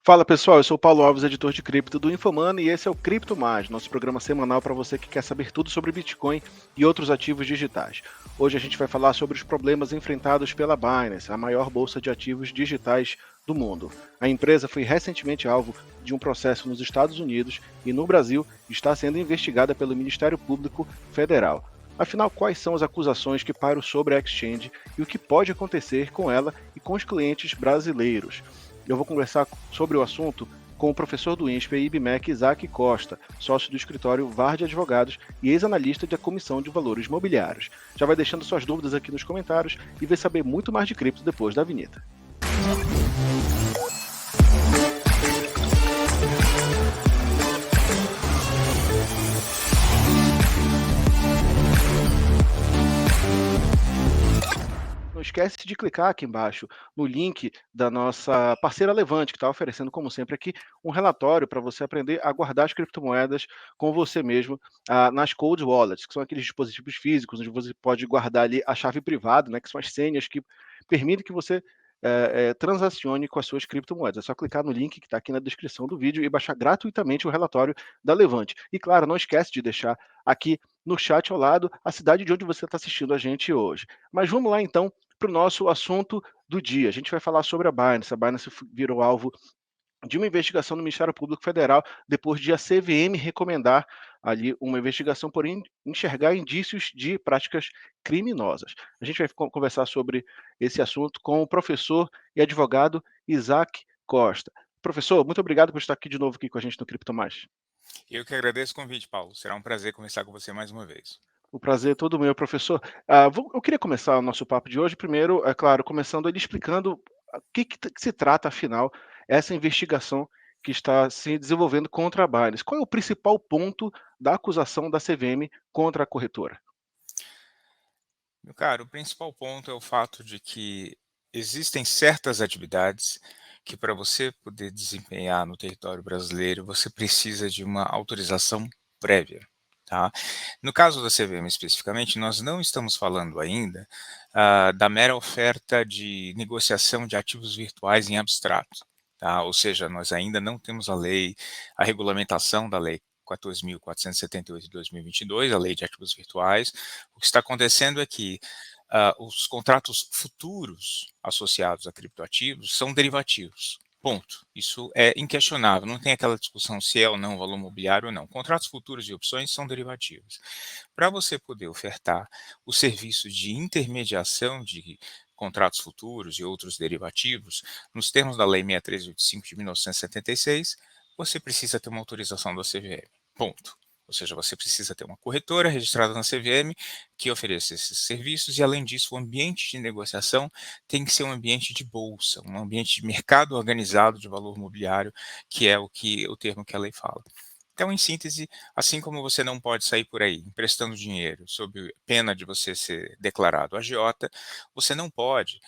Fala pessoal, eu sou o Paulo Alves, editor de cripto do Infomano, e esse é o Cripto Mais, nosso programa semanal para você que quer saber tudo sobre Bitcoin e outros ativos digitais. Hoje a gente vai falar sobre os problemas enfrentados pela Binance, a maior bolsa de ativos digitais do mundo. A empresa foi recentemente alvo de um processo nos Estados Unidos e no Brasil está sendo investigada pelo Ministério Público Federal. Afinal, quais são as acusações que pairam sobre a exchange e o que pode acontecer com ela e com os clientes brasileiros? Eu vou conversar sobre o assunto com o professor do INSPE e IBMEC, Isaac Costa, sócio do escritório Vard Advogados e ex-analista da Comissão de Valores Mobiliários. Já vai deixando suas dúvidas aqui nos comentários e vai saber muito mais de cripto depois da vinheta. Não esquece de clicar aqui embaixo no link da nossa parceira Levante, que está oferecendo, como sempre, aqui um relatório para você aprender a guardar as criptomoedas com você mesmo nas cold wallets, que são aqueles dispositivos físicos onde você pode guardar ali a chave privada, né, que são as senhas que permitem que você transacione com as suas criptomoedas. É só clicar no link que está aqui na descrição do vídeo e baixar gratuitamente o relatório da Levante. E claro, não esquece de deixar aqui no chat ao lado a cidade de onde você está assistindo a gente hoje. Mas vamos lá então para o nosso assunto do dia. A gente vai falar sobre a Binance. A Binance virou alvo de uma investigação do Ministério Público Federal depois de a CVM recomendar ali uma investigação por enxergar indícios de práticas criminosas. A gente vai conversar sobre esse assunto com o professor e advogado Isaac Costa. Professor, muito obrigado por estar aqui de novo aqui com a gente no Cripto Mais. Eu que agradeço o convite, Paulo. Será um prazer conversar com você mais uma vez. O prazer é todo meu, professor. Eu queria começar o nosso papo de hoje, primeiro, é claro, começando ele explicando o que se trata, afinal, essa investigação que está se desenvolvendo contra a Binance. Qual é o principal ponto da acusação da CVM contra a corretora? Meu caro, o principal ponto é o fato de que existem certas atividades que, para você poder desempenhar no território brasileiro, você precisa de uma autorização prévia. Tá? No caso da CVM especificamente, nós não estamos falando ainda da mera oferta de negociação de ativos virtuais em abstrato. Tá? Ou seja, nós ainda não temos a lei, a regulamentação da lei 14.478 de 2022, a lei de ativos virtuais. O que está acontecendo é que os contratos futuros associados a criptoativos são derivativos. Ponto. Isso é inquestionável. Não tem aquela discussão se é ou não valor mobiliário ou não. Contratos futuros e opções são derivativos. Para você poder ofertar o serviço de intermediação de contratos futuros e outros derivativos, nos termos da Lei 6385 de 1976, você precisa ter uma autorização da CVM. Ponto. Ou seja, você precisa ter uma corretora registrada na CVM que ofereça esses serviços e, além disso, o ambiente de negociação tem que ser um ambiente de bolsa, um ambiente de mercado organizado de valor mobiliário, que é o termo que a lei fala. Então, em síntese, assim como você não pode sair por aí emprestando dinheiro sob pena de você ser declarado agiota, você não pode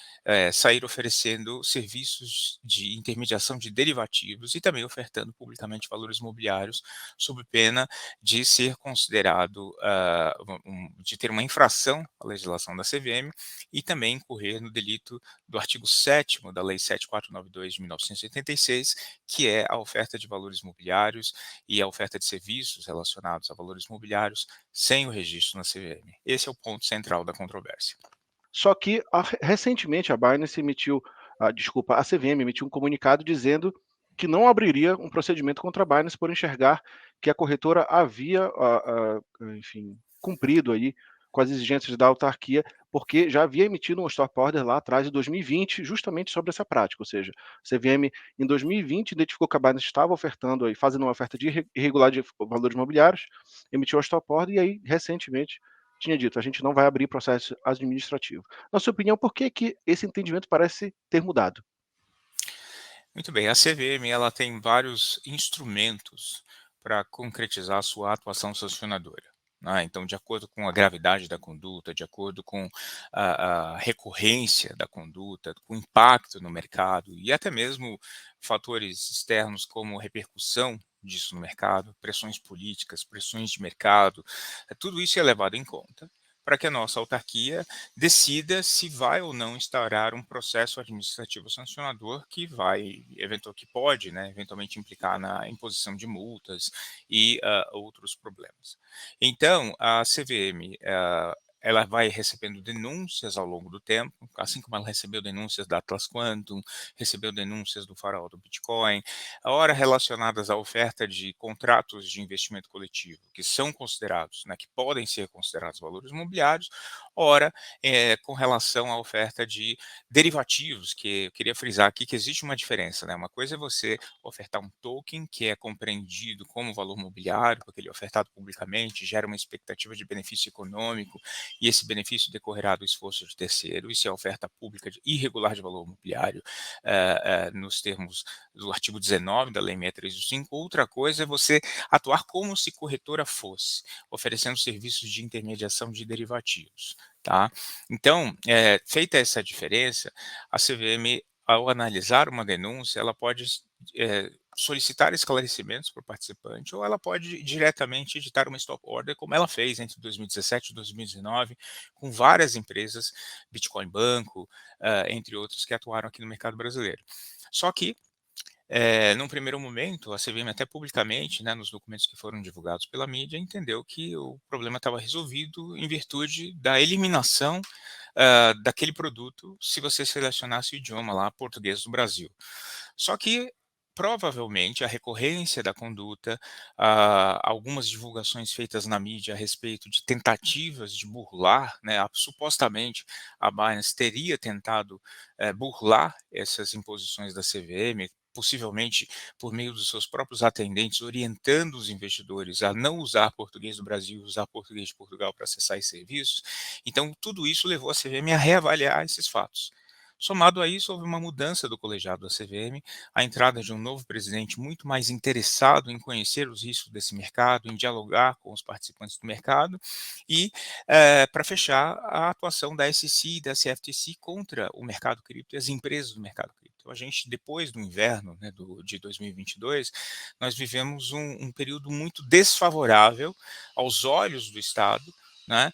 sair oferecendo serviços de intermediação de derivativos e também ofertando publicamente valores mobiliários sob pena de ser considerado, de ter uma infração à legislação da CVM e também incorrer no delito do artigo 7º da Lei 7492 de 1986, que é a oferta de valores mobiliários e a oferta de serviços relacionados a valores mobiliários sem o registro na CVM. Esse é o ponto central da controvérsia. Só que recentemente a Binance emitiu, desculpa, a CVM emitiu um comunicado dizendo que não abriria um procedimento contra a Binance por enxergar que a corretora havia, enfim, cumprido aí com as exigências da autarquia, porque já havia emitido um stop order lá atrás, em 2020, justamente sobre essa prática. Ou seja, a CVM em 2020 identificou que a Binance estava ofertando aí, fazendo uma oferta de irregular de valores imobiliários, emitiu a stop order e aí recentemente tinha dito: a gente não vai abrir processo administrativo. Na sua opinião, por que que esse entendimento parece ter mudado? Muito bem, a CVM ela tem vários instrumentos para concretizar a sua atuação sancionadora. Né? Então, de acordo com a gravidade da conduta, de acordo com a recorrência da conduta, com o impacto no mercado e até mesmo fatores externos como repercussão disso no mercado, pressões políticas, pressões de mercado, tudo isso é levado em conta para que a nossa autarquia decida se vai ou não instaurar um processo administrativo sancionador que que pode, né, eventualmente implicar na imposição de multas e outros problemas. Então, a CVM, ela vai recebendo denúncias ao longo do tempo, assim como ela recebeu denúncias da Atlas Quantum, recebeu denúncias do farol do Bitcoin, ora relacionadas à oferta de contratos de investimento coletivo, que são considerados, né, que podem ser considerados valores imobiliários, ora com relação à oferta de derivativos, que eu queria frisar aqui que existe uma diferença, né? Uma coisa é você ofertar um token que é compreendido como valor mobiliário, porque ele é ofertado publicamente, gera uma expectativa de benefício econômico, e esse benefício decorrerá do esforço de terceiro. Isso é oferta pública irregular de valor imobiliário, nos termos do artigo 19 da Lei 6325. Outra coisa é você atuar como se corretora fosse, oferecendo serviços de intermediação de derivativos. Tá? Então, feita essa diferença, a CVM, ao analisar uma denúncia, ela pode solicitar esclarecimentos para o participante, ou ela pode diretamente editar uma stop order, como ela fez entre 2017 e 2019, com várias empresas, Bitcoin Banco, entre outros, que atuaram aqui no mercado brasileiro. Só que, num primeiro momento, a CVM até publicamente, né, nos documentos que foram divulgados pela mídia, entendeu que o problema estava resolvido em virtude da eliminação daquele produto se você selecionasse o idioma lá, português do Brasil. Só que, provavelmente, a recorrência da conduta, algumas divulgações feitas na mídia a respeito de tentativas de burlar, né, supostamente a Binance teria tentado burlar essas imposições da CVM, possivelmente por meio dos seus próprios atendentes, orientando os investidores a não usar português do Brasil, usar português de Portugal para acessar esses serviços. Então, tudo isso levou a CVM a reavaliar esses fatos. Somado a isso, houve uma mudança do colegiado da CVM, a entrada de um novo presidente muito mais interessado em conhecer os riscos desse mercado, em dialogar com os participantes do mercado e, para fechar, a atuação da SEC e da CFTC contra o mercado cripto e as empresas do mercado cripto. Então, a gente, depois do inverno, né, de 2022, nós vivemos um período muito desfavorável aos olhos do Estado, né,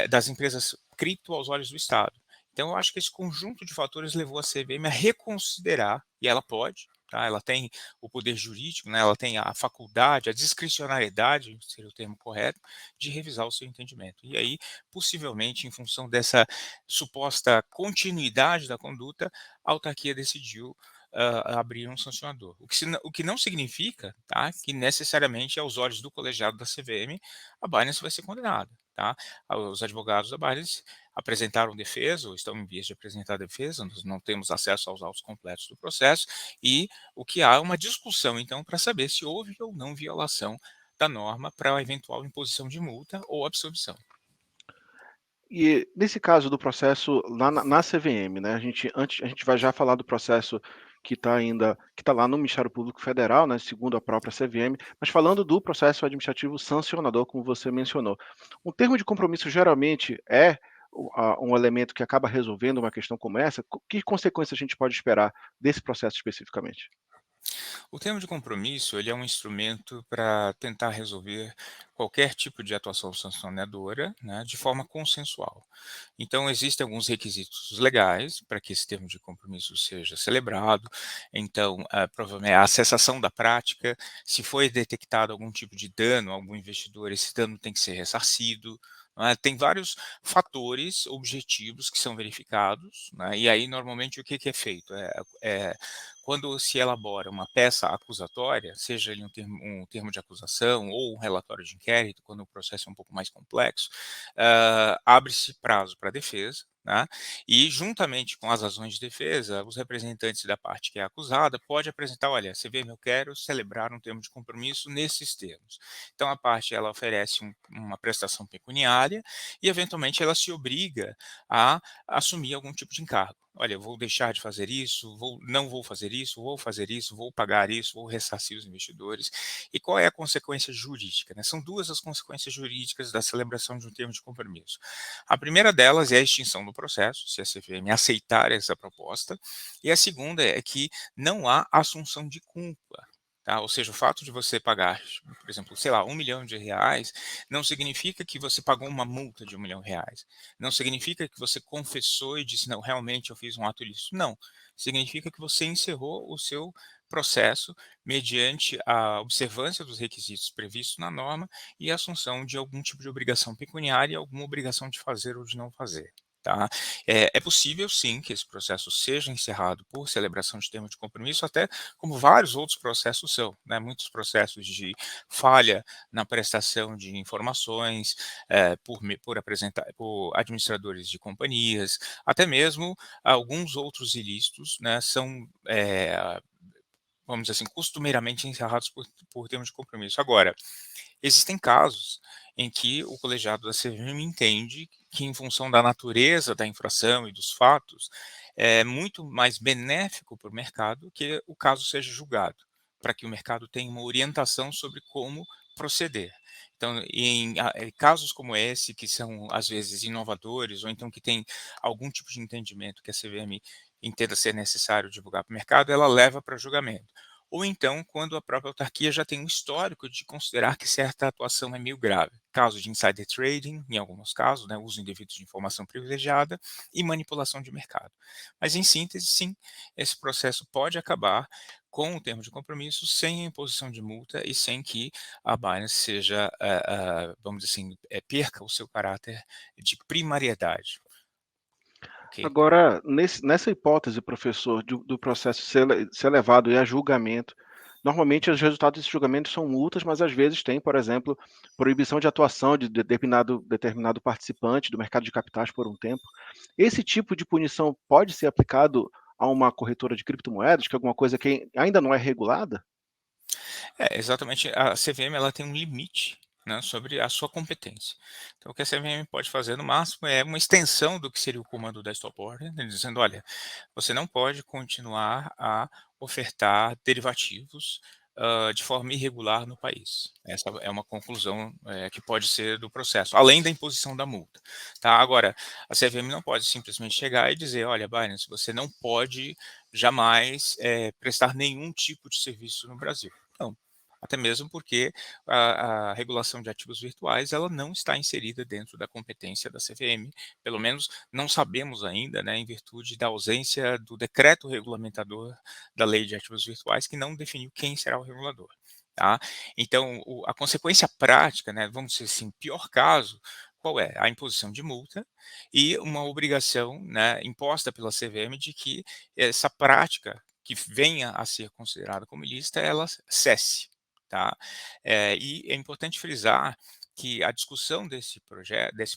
das empresas cripto aos olhos do Estado. Então, eu acho que esse conjunto de fatores levou a CVM a reconsiderar, e ela pode, tá? Ela tem o poder jurídico, né? Ela tem a faculdade, a discricionariedade, seria o termo correto, de revisar o seu entendimento. E aí, possivelmente, em função dessa suposta continuidade da conduta, a autarquia decidiu abrir um sancionador. O que não significa, tá, que necessariamente, aos olhos do colegiado da CVM, a Binance vai ser condenada. Tá? Os advogados da Binance apresentaram defesa, ou estão em vias de apresentar defesa, nós não temos acesso aos autos completos do processo, e o que há é uma discussão, então, para saber se houve ou não violação da norma para a eventual imposição de multa ou absolvição. E nesse caso do processo lá na CVM, né, a gente vai já falar do processo que está lá no Ministério Público Federal, né, segundo a própria CVM, mas falando do processo administrativo sancionador, como você mencionou. Um termo de compromisso geralmente é um elemento que acaba resolvendo uma questão como essa? Que consequências a gente pode esperar desse processo especificamente? O termo de compromisso, ele é um instrumento para tentar resolver qualquer tipo de atuação sancionadora, né, de forma consensual. Então, existem alguns requisitos legais para que esse termo de compromisso seja celebrado. Então, provavelmente a cessação da prática, se foi detectado algum tipo de dano a algum investidor, esse dano tem que ser ressarcido. Não é? Tem vários fatores objetivos que são verificados, né? E aí, normalmente, o que é feito? Quando se elabora uma peça acusatória, seja ele um termo de acusação ou um relatório de inquérito, quando o processo é um pouco mais complexo, abre-se prazo para a defesa, né? E, juntamente com as razões de defesa, os representantes da parte que é acusada podem apresentar, olha, CVM, eu quero celebrar um termo de compromisso nesses termos. Então, a parte ela oferece uma prestação pecuniária e, eventualmente, ela se obriga a assumir algum tipo de encargo. Olha, eu vou deixar de fazer isso, não vou fazer isso, vou fazer isso, vou pagar isso, vou ressarcir os investidores. E qual é a consequência jurídica, né? São duas as consequências jurídicas da celebração de um termo de compromisso. A primeira delas é a extinção do processo, se a CVM aceitar essa proposta, e a segunda é que não há assunção de culpa. Tá? Ou seja, o fato de você pagar, por exemplo, sei lá, R$ 1 milhão, não significa que você pagou uma multa de R$ 1 milhão. Não significa que você confessou e disse, não, realmente eu fiz um ato ilícito. Não. Significa que você encerrou o seu processo mediante a observância dos requisitos previstos na norma e a assunção de algum tipo de obrigação pecuniária e alguma obrigação de fazer ou de não fazer. Tá? É possível, sim, que esse processo seja encerrado por celebração de termo de compromisso, até como vários outros processos são, né? Muitos processos de falha na prestação de informações por administradores de companhias, até mesmo alguns outros ilícitos, né, são, vamos dizer assim, costumeiramente encerrados por termo de compromisso. Agora, existem casos em que o colegiado da CVM entende que, em função da natureza da infração e dos fatos, é muito mais benéfico para o mercado que o caso seja julgado, para que o mercado tenha uma orientação sobre como proceder. Então, em casos como esse, que são às vezes inovadores, ou então que tem algum tipo de entendimento que a CVM entenda ser necessário divulgar para o mercado, ela leva para julgamento. Ou então, quando a própria autarquia já tem um histórico de considerar que certa atuação é meio grave. Caso de insider trading, em alguns casos, né, uso indevido de informação privilegiada e manipulação de mercado. Mas, em síntese, sim, esse processo pode acabar com o termo de compromisso sem a imposição de multa e sem que a Binance seja, vamos dizer assim, perca o seu caráter de primariedade. Ok? Agora, nessa hipótese, professor, do processo ser levado a julgamento, normalmente os resultados desses julgamentos são multas, mas às vezes tem, por exemplo, proibição de atuação de determinado participante do mercado de capitais por um tempo. Esse tipo de punição pode ser aplicado a uma corretora de criptomoedas, que é alguma coisa que ainda não é regulada? Exatamente. A CVM ela tem um limite, né, sobre a sua competência. Então, o que a CVM pode fazer no máximo é uma extensão do que seria o comando da stop order, né, dizendo, olha, você não pode continuar a ofertar derivativos de forma irregular no país. Essa é uma conclusão que pode ser do processo, além da imposição da multa. Tá? Agora, a CVM não pode simplesmente chegar e dizer, olha, Binance, você não pode jamais prestar nenhum tipo de serviço no Brasil. Não. Até mesmo porque a regulação de ativos virtuais ela não está inserida dentro da competência da CVM, pelo menos não sabemos ainda, né, em virtude da ausência do decreto regulamentador da lei de ativos virtuais, que não definiu quem será o regulador. Tá? Então, a consequência prática, né, vamos dizer assim, pior caso, qual é? A imposição de multa e uma obrigação, né, imposta pela CVM de que essa prática que venha a ser considerada como ilícita, ela cesse. Tá? E é importante frisar que a discussão desse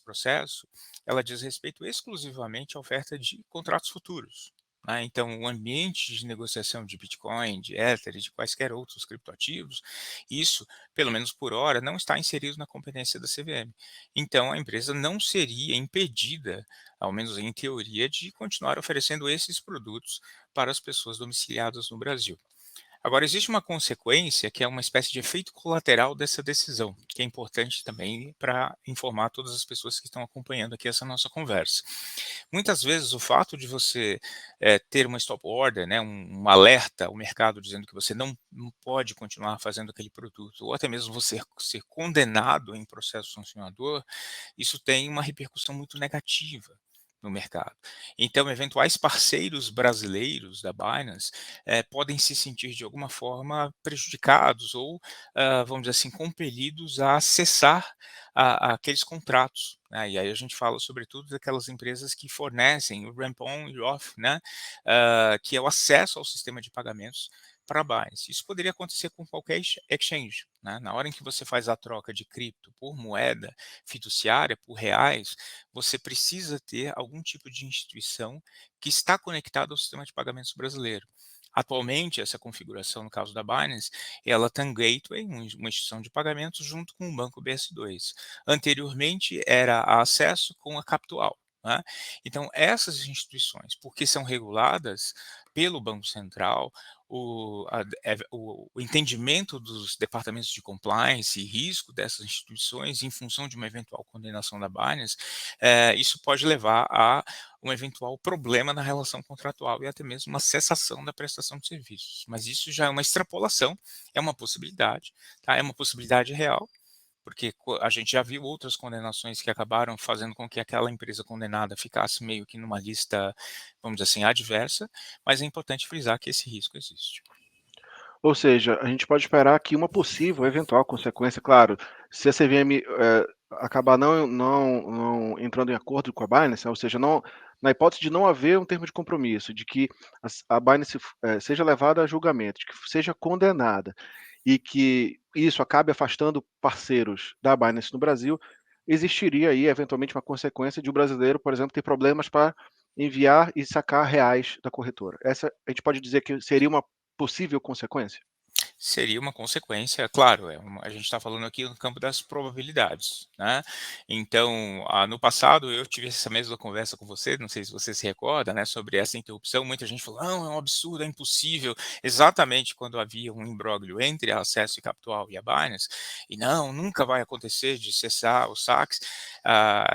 processo, ela diz respeito exclusivamente à oferta de contratos futuros. Né? Então, o ambiente de negociação de Bitcoin, de Ether e de quaisquer outros criptoativos, isso, pelo menos por hora, não está inserido na competência da CVM. Então, a empresa não seria impedida, ao menos em teoria, de continuar oferecendo esses produtos para as pessoas domiciliadas no Brasil. Agora, existe uma consequência que é uma espécie de efeito colateral dessa decisão, que é importante também para informar todas as pessoas que estão acompanhando aqui essa nossa conversa. Muitas vezes, o fato de você ter uma stop order, né, um alerta ao mercado dizendo que você não pode continuar fazendo aquele produto, ou até mesmo você ser condenado em processo sancionador, isso tem uma repercussão muito negativa no mercado. Então, eventuais parceiros brasileiros da Binance podem se sentir de alguma forma prejudicados ou, vamos dizer assim, compelidos a cessar aqueles contratos. Né? E aí a gente fala sobretudo daquelas empresas que fornecem o ramp-on e off, né? Que é o acesso ao sistema de pagamentos para a Binance. Isso poderia acontecer com qualquer exchange. Né? Na hora em que você faz a troca de cripto por moeda fiduciária, por reais, você precisa ter algum tipo de instituição que está conectada ao sistema de pagamentos brasileiro. Atualmente, essa configuração, no caso da Binance, ela tem gateway, uma instituição de pagamentos, junto com o banco BS2. Anteriormente, era a acesso com a Capital. Né? Então, essas instituições, porque são reguladas, pelo Banco Central o entendimento dos departamentos de compliance e risco dessas instituições em função de uma eventual condenação da Binance, isso pode levar a um eventual problema na relação contratual e até mesmo uma cessação da prestação de serviços. Mas isso já é uma extrapolação, é uma possibilidade, tá? É uma possibilidade real, porque a gente já viu outras condenações que acabaram fazendo com que aquela empresa condenada ficasse meio que numa lista, vamos dizer assim, adversa, mas é importante frisar que esse risco existe. Ou seja, a gente pode esperar que uma possível, eventual consequência, claro, se a CVM, acabar não entrando em acordo com a Binance, ou seja, não na hipótese de não haver um termo de compromisso, de que a Binance, seja levada a julgamento, de que seja condenada, e que isso acabe afastando parceiros da Binance no Brasil, existiria aí eventualmente uma consequência de o brasileiro, por exemplo, ter problemas para enviar e sacar reais da corretora. Essa a gente pode dizer que seria uma possível consequência? Seria uma consequência, claro, a gente está falando aqui no campo das probabilidades, né? Então, no passado eu tive essa mesma conversa com você, não sei se você se recorda, né, sobre essa interrupção. Muita gente falou, não, é um absurdo, é impossível, exatamente quando havia um imbróglio entre a Acesso e Capital e a Binance, e não, nunca vai acontecer de cessar os saques.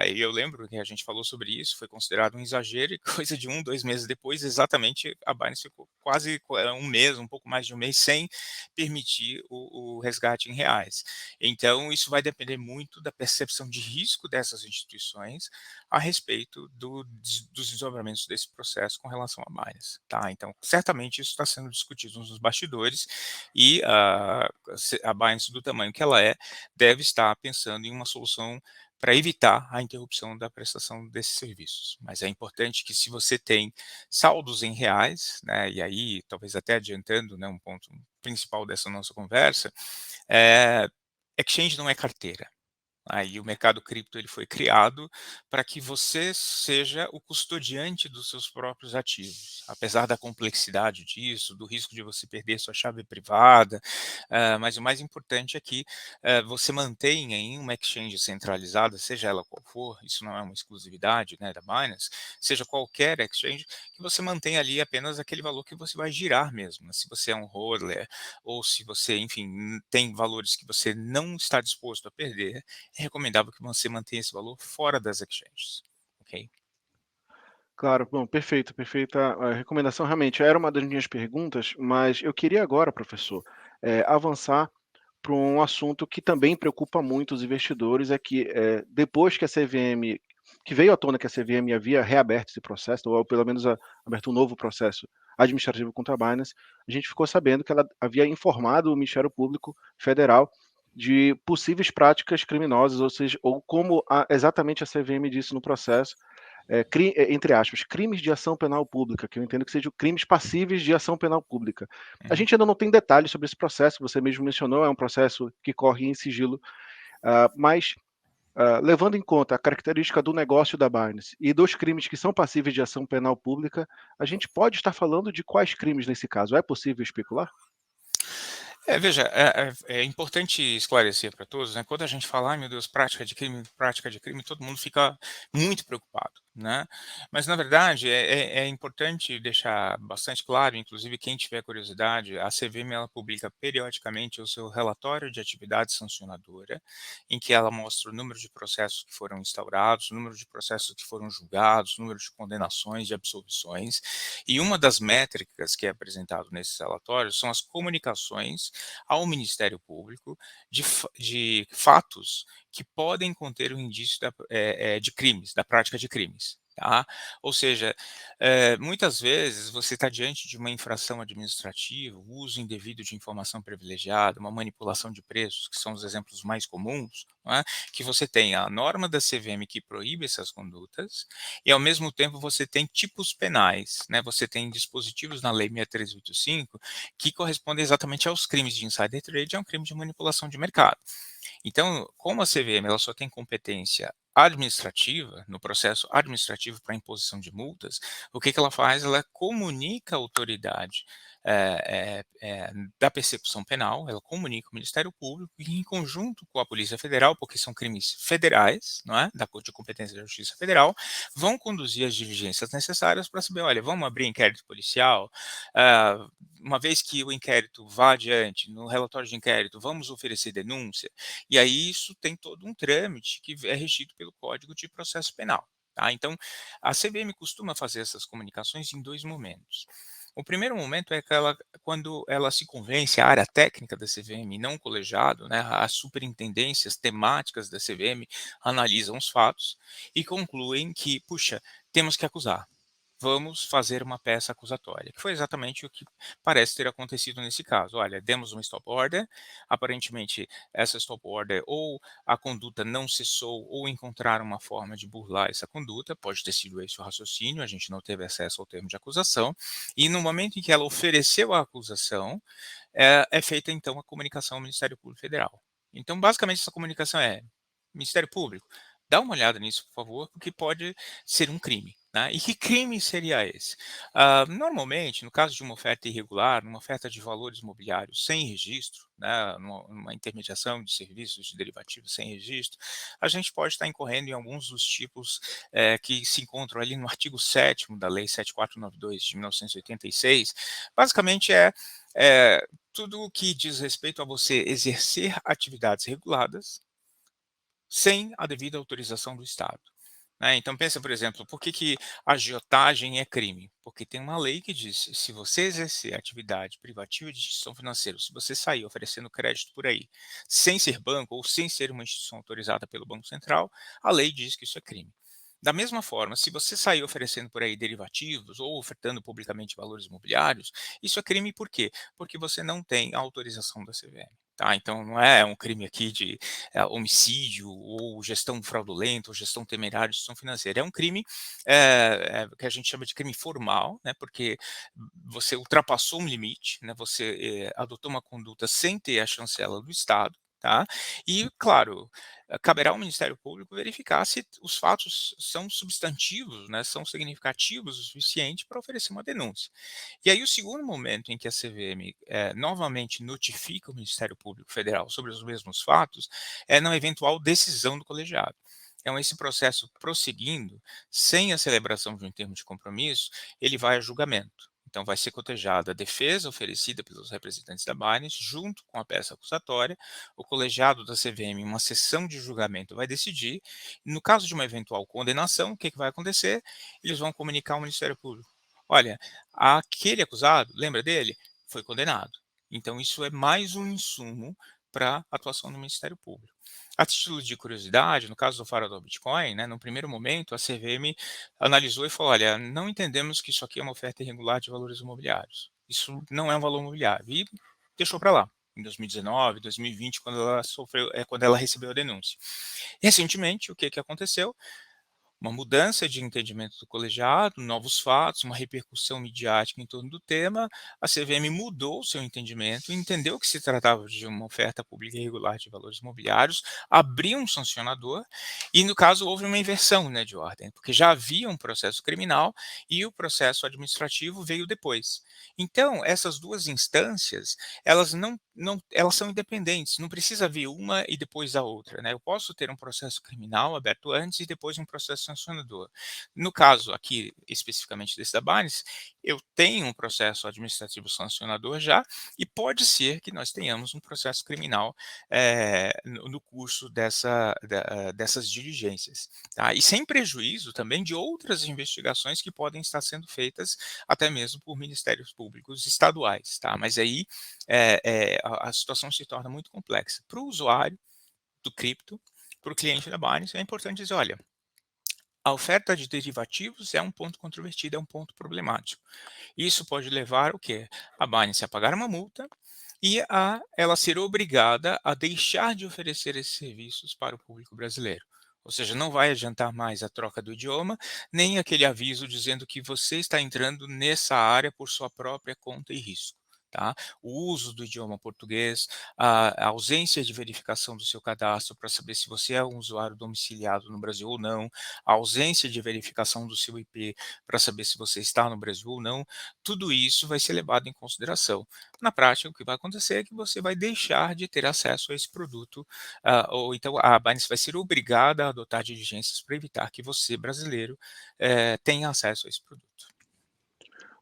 E eu lembro que a gente falou sobre isso, foi considerado um exagero, e coisa de 2 meses depois, exatamente, a Binance ficou quase um mês, um pouco mais de um mês, sem permitir o resgate em reais. Então, isso vai depender muito da percepção de risco dessas instituições a respeito dos desdobramentos desse processo com relação a Binance. Tá? Então, certamente isso está sendo discutido nos bastidores, e a Binance, do tamanho que ela é, deve estar pensando em uma solução para evitar a interrupção da prestação desses serviços. Mas é importante que, se você tem saldos em reais, né, e aí talvez até adiantando, né, um ponto principal dessa nossa conversa, é, exchange não é carteira. Aí o mercado cripto ele foi criado para que você seja o custodiante dos seus próprios ativos. Apesar da complexidade disso, do risco de você perder sua chave privada, mas o mais importante é que você mantenha em uma exchange centralizada, seja ela qual for, isso não é uma exclusividade, né, da Binance, seja qualquer exchange, que você mantenha ali apenas aquele valor que você vai girar mesmo, né? Se você é um hodler, ou se você, enfim, tem valores que você não está disposto a perder, é recomendável que você mantenha esse valor fora das exchanges, ok? Claro, bom, perfeito, perfeita a recomendação. Realmente era uma das minhas perguntas, mas eu queria agora, professor, avançar para um assunto que também preocupa muito os investidores, é que, depois que a CVM que veio à tona que a CVM havia reaberto esse processo, ou pelo menos aberto um novo processo administrativo contra a Binance, a gente ficou sabendo que ela havia informado o Ministério Público Federal de possíveis práticas criminosas, ou seja, ou como exatamente a CVM disse no processo, entre aspas, crimes de ação penal pública, que eu entendo que sejam crimes passíveis de ação penal pública. A Uhum. gente ainda não tem detalhes sobre esse processo, você mesmo mencionou, é um processo que corre em sigilo, mas levando em conta a característica do negócio da Binance e dos crimes que são passíveis de ação penal pública, a gente pode estar falando de quais crimes nesse caso? É possível especular? Veja, é importante esclarecer para todos, né? Quando a gente fala, ai meu Deus, prática de crime, todo mundo fica muito preocupado, né? Mas na verdade é importante deixar bastante claro, inclusive quem tiver curiosidade, a CVM ela publica periodicamente o seu relatório de atividade sancionadora, em que ela mostra o número de processos que foram instaurados, o número de processos que foram julgados, o número de condenações, de absolvições, e uma das métricas que é apresentado nesses relatórios são as comunicações ao Ministério Público de fatos que podem conter o indício de crimes, da prática de crimes. Tá? Ou seja, muitas vezes você está diante de uma infração administrativa, uso indevido de informação privilegiada, uma manipulação de preços, que são os exemplos mais comuns, não é? Que você tem a norma da CVM que proíbe essas condutas, e ao mesmo tempo você tem tipos penais, né? Você tem dispositivos na Lei 6385 que correspondem exatamente aos crimes de insider trade, é um crime de manipulação de mercado. Então, como a CVM ela só tem competência administrativa, no processo administrativo para imposição de multas, o que ela faz? Ela comunica à autoridade da persecução penal, ela comunica ao Ministério Público e, em conjunto com a Polícia Federal, porque são crimes federais, não é, da de competência da Justiça Federal, vão conduzir as diligências necessárias para saber, olha, vamos abrir inquérito policial, ah, uma vez que o inquérito vá adiante, no relatório de inquérito, vamos oferecer denúncia, e aí isso tem todo um trâmite que é regido pelo Código de Processo Penal. Tá? Então, a CVM costuma fazer essas comunicações em dois momentos. O primeiro momento é que quando ela se convence, a área técnica da CVM, não o colegiado, né, as superintendências temáticas da CVM analisam os fatos e concluem que, puxa, temos que acusar. Vamos fazer uma peça acusatória, que foi exatamente o que parece ter acontecido nesse caso. Olha, demos uma stop order, aparentemente essa stop order ou a conduta não cessou ou encontraram uma forma de burlar essa conduta, pode ter sido esse o raciocínio, a gente não teve acesso ao termo de acusação, e no momento em que ela ofereceu a acusação, é feita então a comunicação ao Ministério Público Federal. Então, basicamente, essa comunicação é: Ministério Público, dá uma olhada nisso, por favor, porque pode ser um crime. Né? E que crime seria esse? Normalmente, no caso de uma oferta irregular, numa oferta de valores imobiliários sem registro, né, numa intermediação de serviços de derivativos sem registro, a gente pode estar incorrendo em alguns dos tipos que se encontram ali no artigo 7º da Lei 7492 de 1986. Basicamente tudo o que diz respeito a você exercer atividades reguladas sem a devida autorização do Estado. Né? Então pensa, por exemplo, por que a agiotagem é crime? Porque tem uma lei que diz, se você exercer atividade privativa de instituição financeira, se você sair oferecendo crédito por aí, sem ser banco ou sem ser uma instituição autorizada pelo Banco Central, a lei diz que isso é crime. Da mesma forma, se você sair oferecendo por aí derivativos ou ofertando publicamente valores imobiliários, isso é crime por quê? Porque você não tem a autorização da CVM. Tá? Então não é um crime aqui de homicídio ou gestão fraudulenta ou gestão temerária de instituição financeira. É um crime que a gente chama de crime formal, né? Porque você ultrapassou um limite, né? Você adotou uma conduta sem ter a chancela do Estado. Tá? E, claro, caberá ao Ministério Público verificar se os fatos são substantivos, né, são significativos o suficiente para oferecer uma denúncia. E aí o segundo momento em que a CVM novamente notifica o Ministério Público Federal sobre os mesmos fatos é na eventual decisão do colegiado. Então, esse processo prosseguindo, sem a celebração de um termo de compromisso, ele vai a julgamento. Então, vai ser cotejada a defesa oferecida pelos representantes da Binance, junto com a peça acusatória. O colegiado da CVM, em uma sessão de julgamento, vai decidir. No caso de uma eventual condenação, o que vai acontecer? Eles vão comunicar ao Ministério Público: olha, aquele acusado, lembra dele? Foi condenado. Então, isso é mais um insumo para a atuação do Ministério Público. A título de curiosidade, no caso do faro do Bitcoin, né, no primeiro momento, a CVM analisou e falou: olha, não entendemos que isso aqui é uma oferta irregular de valores imobiliários. Isso não é um valor imobiliário. E deixou para lá. Em 2019, 2020, quando ela recebeu a denúncia. Recentemente, o que aconteceu? Uma mudança de entendimento do colegiado, novos fatos, uma repercussão midiática em torno do tema, a CVM mudou seu entendimento, entendeu que se tratava de uma oferta pública irregular de valores imobiliários, abriu um sancionador e, no caso, houve uma inversão, né, de ordem, porque já havia um processo criminal e o processo administrativo veio depois. Então, essas duas instâncias, elas são independentes, não precisa vir uma e depois a outra, né? Eu posso ter um processo criminal aberto antes e depois um processo sancionador. No caso aqui, especificamente desse da Binance, eu tenho um processo administrativo sancionador já, e pode ser que nós tenhamos um processo criminal no curso dessas diligências. Tá? E sem prejuízo também de outras investigações que podem estar sendo feitas até mesmo por ministérios públicos estaduais. Tá? Mas aí a situação se torna muito complexa. Para o usuário do cripto, para o cliente da Binance, é importante dizer: olha, a oferta de derivativos é um ponto controvertido, é um ponto problemático. Isso pode levar o quê? A Binance a pagar uma multa e a ela ser obrigada a deixar de oferecer esses serviços para o público brasileiro. Ou seja, não vai adiantar mais a troca do idioma, nem aquele aviso dizendo que você está entrando nessa área por sua própria conta e risco. Tá? O uso do idioma português, a ausência de verificação do seu cadastro para saber se você é um usuário domiciliado no Brasil ou não, a ausência de verificação do seu IP para saber se você está no Brasil ou não, tudo isso vai ser levado em consideração. Na prática, o que vai acontecer é que você vai deixar de ter acesso a esse produto, ou então a Binance vai ser obrigada a adotar diligências para evitar que você, brasileiro, tenha acesso a esse produto.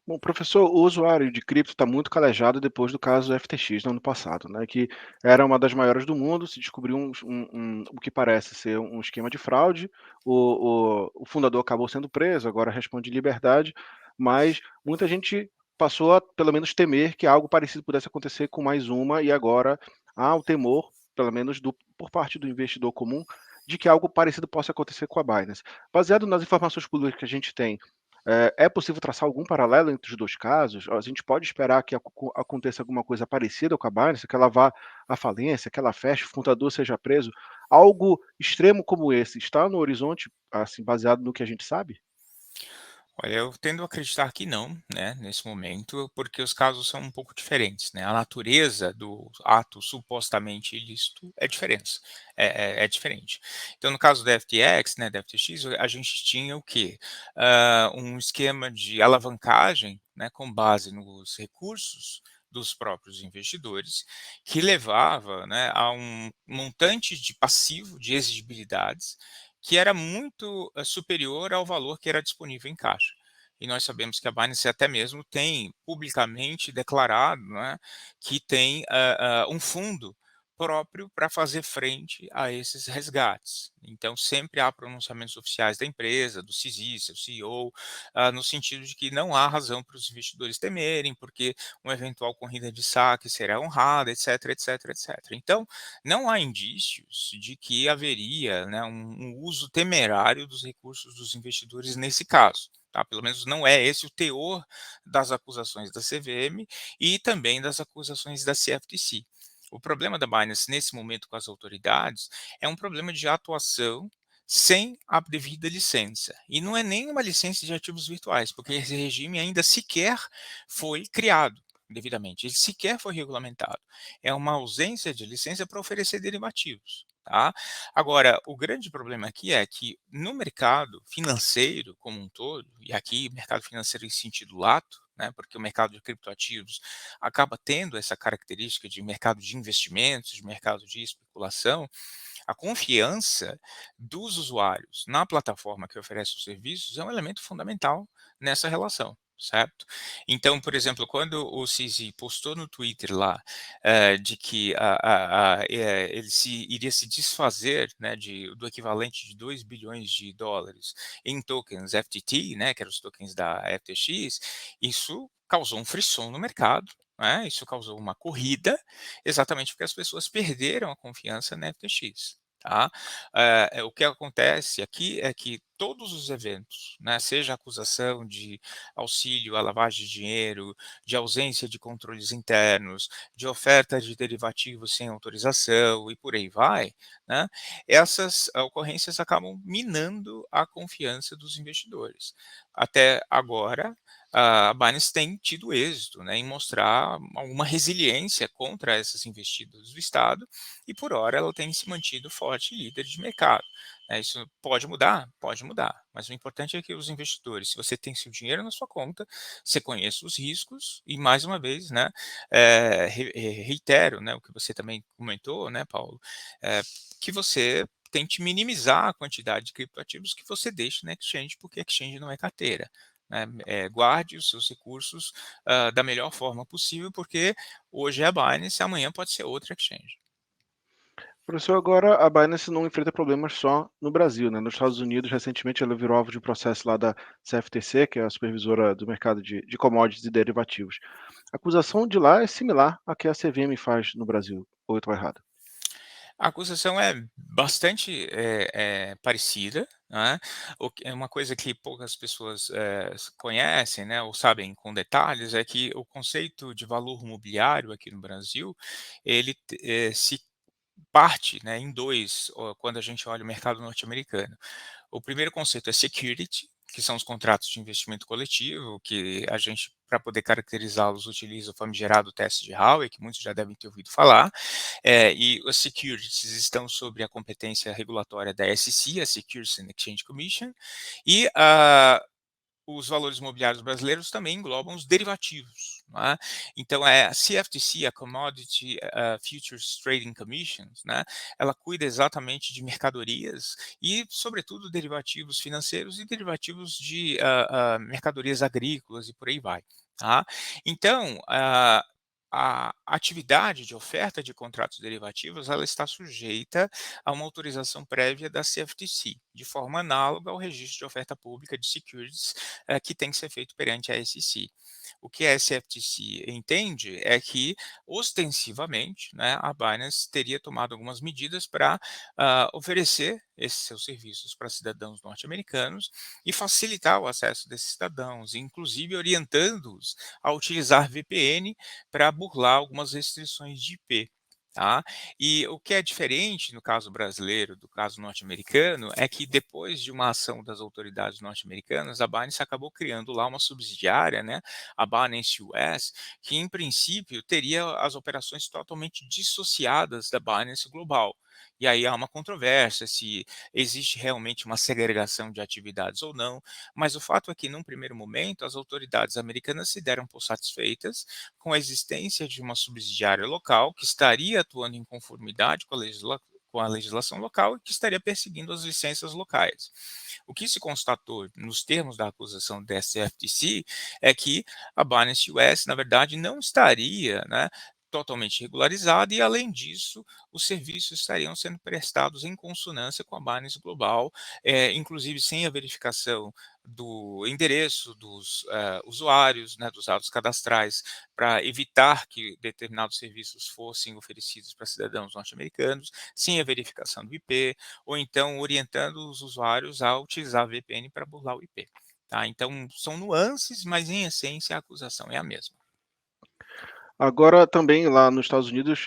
Bom, professor, o usuário de cripto está muito calejado depois do caso FTX no ano passado, né, que era uma das maiores do mundo, se descobriu o que parece ser um esquema de fraude, o fundador acabou sendo preso, agora responde em liberdade, mas muita gente passou a, pelo menos, temer que algo parecido pudesse acontecer com mais uma, e agora há o temor, pelo menos por parte do investidor comum, de que algo parecido possa acontecer com a Binance. Baseado nas informações públicas que a gente tem, é possível traçar algum paralelo entre os 2 casos? A gente pode esperar que aconteça alguma coisa parecida com a Binance, que ela vá à falência, que ela feche, o fundador seja preso? Algo extremo como esse está no horizonte, assim, baseado no que a gente sabe? Olha, eu tendo a acreditar que não, né, nesse momento, porque os casos são um pouco diferentes, né? A natureza do ato supostamente ilícito é diferente, é diferente. Então, no caso da FTX, né, da FTX, a gente tinha o quê? Um esquema de alavancagem, né, com base nos recursos dos próprios investidores, que levava, né, a um montante de passivo de exigibilidades que era muito superior ao valor que era disponível em caixa. E nós sabemos que a Binance até mesmo tem publicamente declarado, né, que tem um fundo próprio para fazer frente a esses resgates. Então, sempre há pronunciamentos oficiais da empresa, do CZ, seu CEO, no sentido de que não há razão para os investidores temerem, porque uma eventual corrida de saque será honrada, etc, etc, etc. Então, não há indícios de que haveria, né, um uso temerário dos recursos dos investidores nesse caso. Tá? Pelo menos não é esse o teor das acusações da CVM e também das acusações da CFTC. O problema da Binance nesse momento com as autoridades é um problema de atuação sem a devida licença. E não é nem uma licença de ativos virtuais, porque esse regime ainda sequer foi criado devidamente, ele sequer foi regulamentado. É uma ausência de licença para oferecer derivativos. Tá? Agora, o grande problema aqui é que no mercado financeiro como um todo, e aqui mercado financeiro em sentido lato, né, porque o mercado de criptoativos acaba tendo essa característica de mercado de investimentos, de mercado de especulação, a confiança dos usuários na plataforma que oferece os serviços é um elemento fundamental nessa relação. Certo? Então, por exemplo, quando o CZ postou no Twitter lá de que ele iria se desfazer, né, do equivalente de 2 bilhões de dólares em tokens FTT, né, que eram os tokens da FTX, isso causou um frisson no mercado, né, isso causou uma corrida, exatamente porque as pessoas perderam a confiança na FTX. Tá? O que acontece aqui é que todos os eventos, né, seja acusação de auxílio à lavagem de dinheiro, de ausência de controles internos, de oferta de derivativos sem autorização e por aí vai, né, essas ocorrências acabam minando a confiança dos investidores. Até agora, a Binance tem tido êxito, né, em mostrar alguma resiliência contra essas investidas do Estado e, por hora, ela tem se mantido forte líder de mercado. Isso pode mudar? Pode mudar, mas o importante é que os investidores, se você tem seu dinheiro na sua conta, você conheça os riscos e, mais uma vez, né, reitero, né, o que você também comentou, né, Paulo, eh, que você tente minimizar a quantidade de criptoativos que você deixa na exchange, porque a exchange não é carteira. Né? Guarde os seus recursos da melhor forma possível, porque hoje é a Binance, amanhã pode ser outra exchange. Professor, agora a Binance não enfrenta problemas só no Brasil, né? Nos Estados Unidos, recentemente, ela virou alvo de um processo lá da CFTC, que é a supervisora do mercado de commodities e derivativos. A acusação de lá é similar à que a CVM faz no Brasil, ou eu estou errado? A acusação é bastante parecida, né? É uma coisa que poucas pessoas conhecem, né, ou sabem com detalhes, é que o conceito de valor mobiliário aqui no Brasil, ele se parte, né, em dois, quando a gente olha o mercado norte-americano. O primeiro conceito é security, que são os contratos de investimento coletivo, que a gente, para poder caracterizá-los, utiliza o famigerado teste de Howey, que muitos já devem ter ouvido falar, e os securities estão sob a competência regulatória da SEC, a Securities and Exchange Commission, e os valores imobiliários brasileiros também englobam os derivativos. Não é? Então, a CFTC, a Commodity Futures Trading Commission, né, ela cuida exatamente de mercadorias e, sobretudo, derivativos financeiros e derivativos de mercadorias agrícolas e por aí vai. Tá? Então, a atividade de oferta de contratos derivativos ela está sujeita a uma autorização prévia da CFTC, de forma análoga ao registro de oferta pública de securities que tem que ser feito perante a SEC. O que a CFTC entende é que, ostensivamente, né, a Binance teria tomado algumas medidas para oferecer esses seus serviços para cidadãos norte-americanos e facilitar o acesso desses cidadãos, inclusive orientando-os a utilizar VPN para burlar algumas restrições de IP. Tá? E o que é diferente no caso brasileiro do caso norte-americano é que depois de uma ação das autoridades norte-americanas, a Binance acabou criando lá uma subsidiária, né, a Binance US, que em princípio teria as operações totalmente dissociadas da Binance Global. E aí há uma controvérsia se existe realmente uma segregação de atividades ou não, mas o fato é que, num primeiro momento, as autoridades americanas se deram por satisfeitas com a existência de uma subsidiária local que estaria atuando em conformidade com a legislação local e que estaria perseguindo as licenças locais. O que se constatou nos termos da acusação da SFTC é que a Binance US, na verdade, não estaria, né, totalmente regularizada e, além disso, os serviços estariam sendo prestados em consonância com a Binance Global, inclusive sem a verificação do endereço dos usuários, né, dos dados cadastrais, para evitar que determinados serviços fossem oferecidos para cidadãos norte-americanos, sem a verificação do IP, ou então orientando os usuários a utilizar a VPN para burlar o IP. Tá? Então, são nuances, mas em essência a acusação é a mesma. Agora também lá nos Estados Unidos,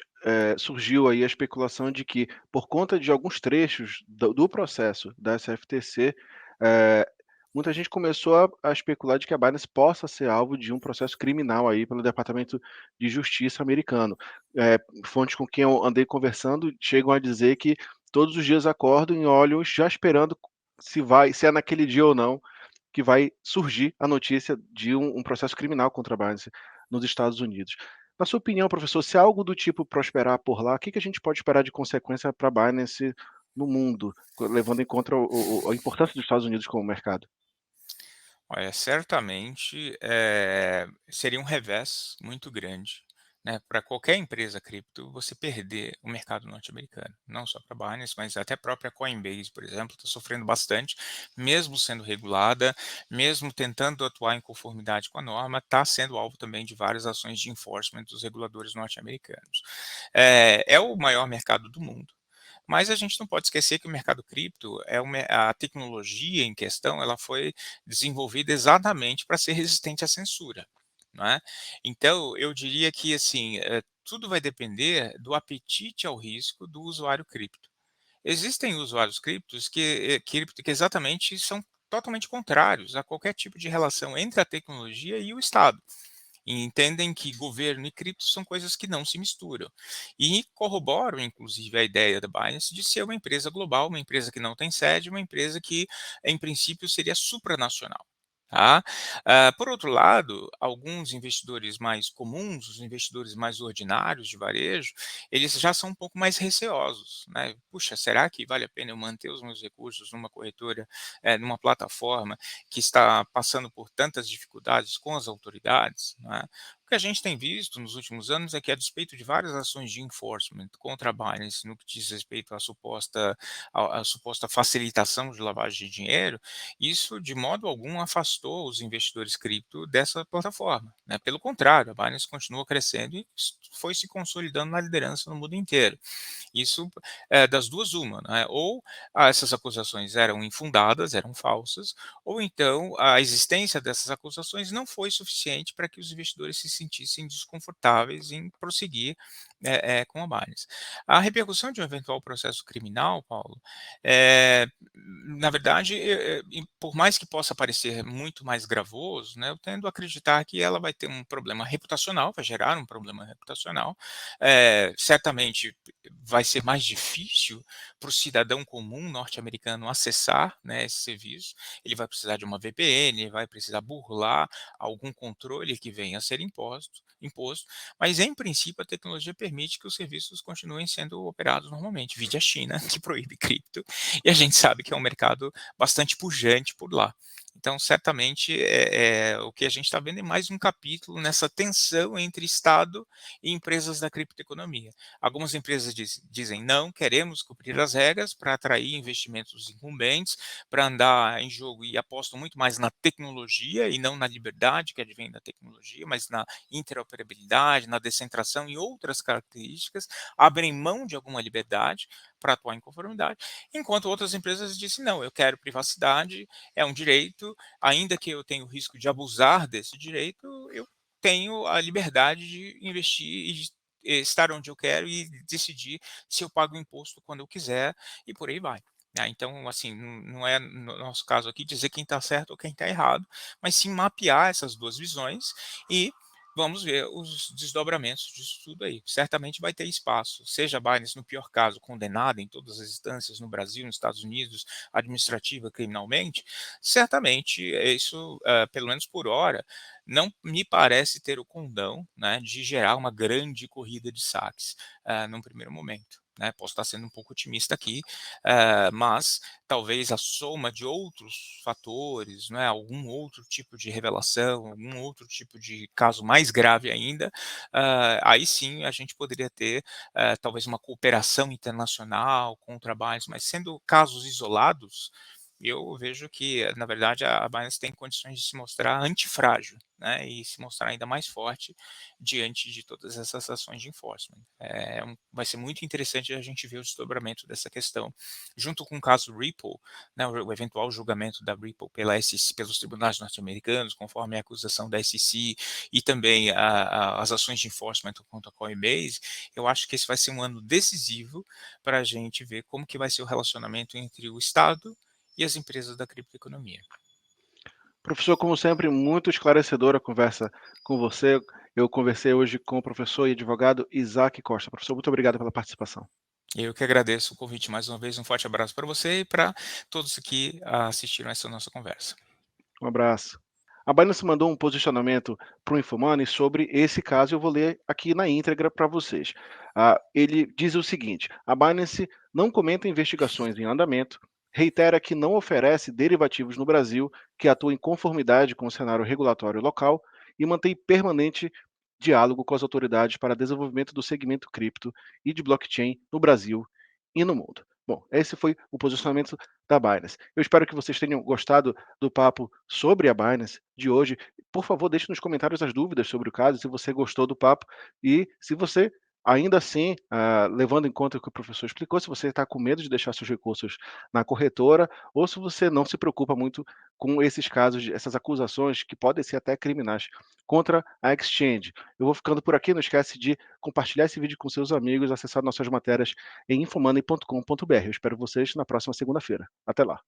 surgiu aí a especulação de que, por conta de alguns trechos do processo da SFTC, eh, muita gente começou a especular de que a Binance possa ser alvo de um processo criminal aí pelo Departamento de Justiça americano. Fontes com quem eu andei conversando chegam a dizer que todos os dias acordam e olham já esperando se é naquele dia ou não que vai surgir a notícia de um processo criminal contra a Binance nos Estados Unidos. Na sua opinião, professor, se algo do tipo prosperar por lá, o que que a gente pode esperar de consequência para a Binance no mundo, levando em conta a importância dos Estados Unidos como mercado? Olha, certamente seria um revés muito grande, né, para qualquer empresa cripto você perder o mercado norte-americano. Não só para a Binance, mas até a própria Coinbase, por exemplo, está sofrendo bastante, mesmo sendo regulada, mesmo tentando atuar em conformidade com a norma, está sendo alvo também de várias ações de enforcement dos reguladores norte-americanos. É o maior mercado do mundo. Mas a gente não pode esquecer que o mercado cripto a tecnologia em questão, ela foi desenvolvida exatamente para ser resistente à censura, não é? Então, eu diria que assim, tudo vai depender do apetite ao risco do usuário cripto. Existem usuários cripto que exatamente são totalmente contrários a qualquer tipo de relação entre a tecnologia e o Estado. E entendem que governo e cripto são coisas que não se misturam. E corroboram, inclusive, a ideia da Binance de ser uma empresa global, uma empresa que não tem sede, uma empresa que, em princípio, seria supranacional. Tá? Por outro lado, alguns investidores mais comuns, os investidores mais ordinários de varejo, eles já são um pouco mais receosos. Né? Puxa, será que vale a pena eu manter os meus recursos numa corretora, numa plataforma que está passando por tantas dificuldades com as autoridades? Né? O que a gente tem visto nos últimos anos é que, a despeito de várias ações de enforcement contra a Binance no que diz respeito à suposta facilitação de lavagem de dinheiro, isso de modo algum afastou os investidores cripto dessa plataforma. Né? Pelo contrário, a Binance continua crescendo e foi se consolidando na liderança no mundo inteiro. Isso das duas uma, né? Ou essas acusações eram infundadas, eram falsas, ou então a existência dessas acusações não foi suficiente para que os investidores se sentissem desconfortáveis em prosseguir com a Binance. A repercussão de um eventual processo criminal, Paulo, eh, na verdade, por mais que possa parecer muito mais gravoso, né, eu tendo a acreditar que ela vai ter um problema reputacional, vai gerar um problema reputacional. Certamente vai ser mais difícil para o cidadão comum norte-americano acessar, né, esse serviço. Ele vai precisar de uma VPN, vai precisar burlar algum controle que venha a ser imposto, mas em princípio a tecnologia permite que os serviços continuem sendo operados normalmente, vide a China, que proíbe cripto, e a gente sabe que é um mercado bastante pujante por lá. Então, certamente, o que a gente está vendo é mais um capítulo nessa tensão entre Estado e empresas da criptoeconomia. Algumas empresas dizem não, queremos cumprir as regras para atrair investimentos incumbentes, para andar em jogo e apostam muito mais na tecnologia e não na liberdade que advém da tecnologia, mas na interoperabilidade, na descentração e outras características, abrem mão de alguma liberdade para atuar em conformidade, enquanto outras empresas dizem não, eu quero privacidade, é um direito, ainda que eu tenha o risco de abusar desse direito, eu tenho a liberdade de investir e de estar onde eu quero e decidir se eu pago imposto quando eu quiser e por aí vai. Então, assim, não é no nosso caso aqui dizer quem está certo ou quem está errado, mas sim mapear essas duas visões e vamos ver os desdobramentos disso tudo aí. Certamente vai ter espaço, seja a Binance, no pior caso, condenada em todas as instâncias no Brasil, nos Estados Unidos, administrativa, criminalmente, certamente isso, pelo menos por hora, não me parece ter o condão, né, de gerar uma grande corrida de saques num primeiro momento. Né? Posso estar sendo um pouco otimista aqui, mas talvez a soma de outros fatores, né, algum outro tipo de revelação, algum outro tipo de caso mais grave ainda, aí sim a gente poderia ter talvez uma cooperação internacional com trabalhos, mas sendo casos isolados, eu vejo que, na verdade, a Binance tem condições de se mostrar antifrágil, né, e se mostrar ainda mais forte diante de todas essas ações de enforcement. Vai ser muito interessante a gente ver o desdobramento dessa questão, junto com o caso Ripple, né, o eventual julgamento da Ripple pela SEC, pelos tribunais norte-americanos, conforme a acusação da SEC, e também as ações de enforcement contra a Coinbase. Eu acho que esse vai ser um ano decisivo para a gente ver como que vai ser o relacionamento entre o Estado e as empresas da criptoeconomia. Professor, como sempre, muito esclarecedora a conversa com você. Eu conversei hoje com o professor e advogado Isaac Costa. Professor, muito obrigado pela participação. Eu que agradeço o convite mais uma vez, um forte abraço para você e para todos que assistiram essa nossa conversa. Um abraço. A Binance mandou um posicionamento para o Infomoney sobre esse caso, eu vou ler aqui na íntegra para vocês. Ele diz o seguinte: a Binance não comenta investigações em andamento, reitera que não oferece derivativos no Brasil que atuem em conformidade com o cenário regulatório local e mantém permanente diálogo com as autoridades para desenvolvimento do segmento cripto e de blockchain no Brasil e no mundo. Bom, esse foi o posicionamento da Binance. Eu espero que vocês tenham gostado do papo sobre a Binance de hoje. Por favor, deixe nos comentários as dúvidas sobre o caso, se você gostou do papo e se você, ainda assim, levando em conta o que o professor explicou, se você está com medo de deixar seus recursos na corretora ou se você não se preocupa muito com esses casos, essas acusações que podem ser até criminais contra a exchange. Eu vou ficando por aqui, não esquece de compartilhar esse vídeo com seus amigos, acessar nossas matérias em infomoney.com.br. Eu espero vocês na próxima segunda-feira. Até lá.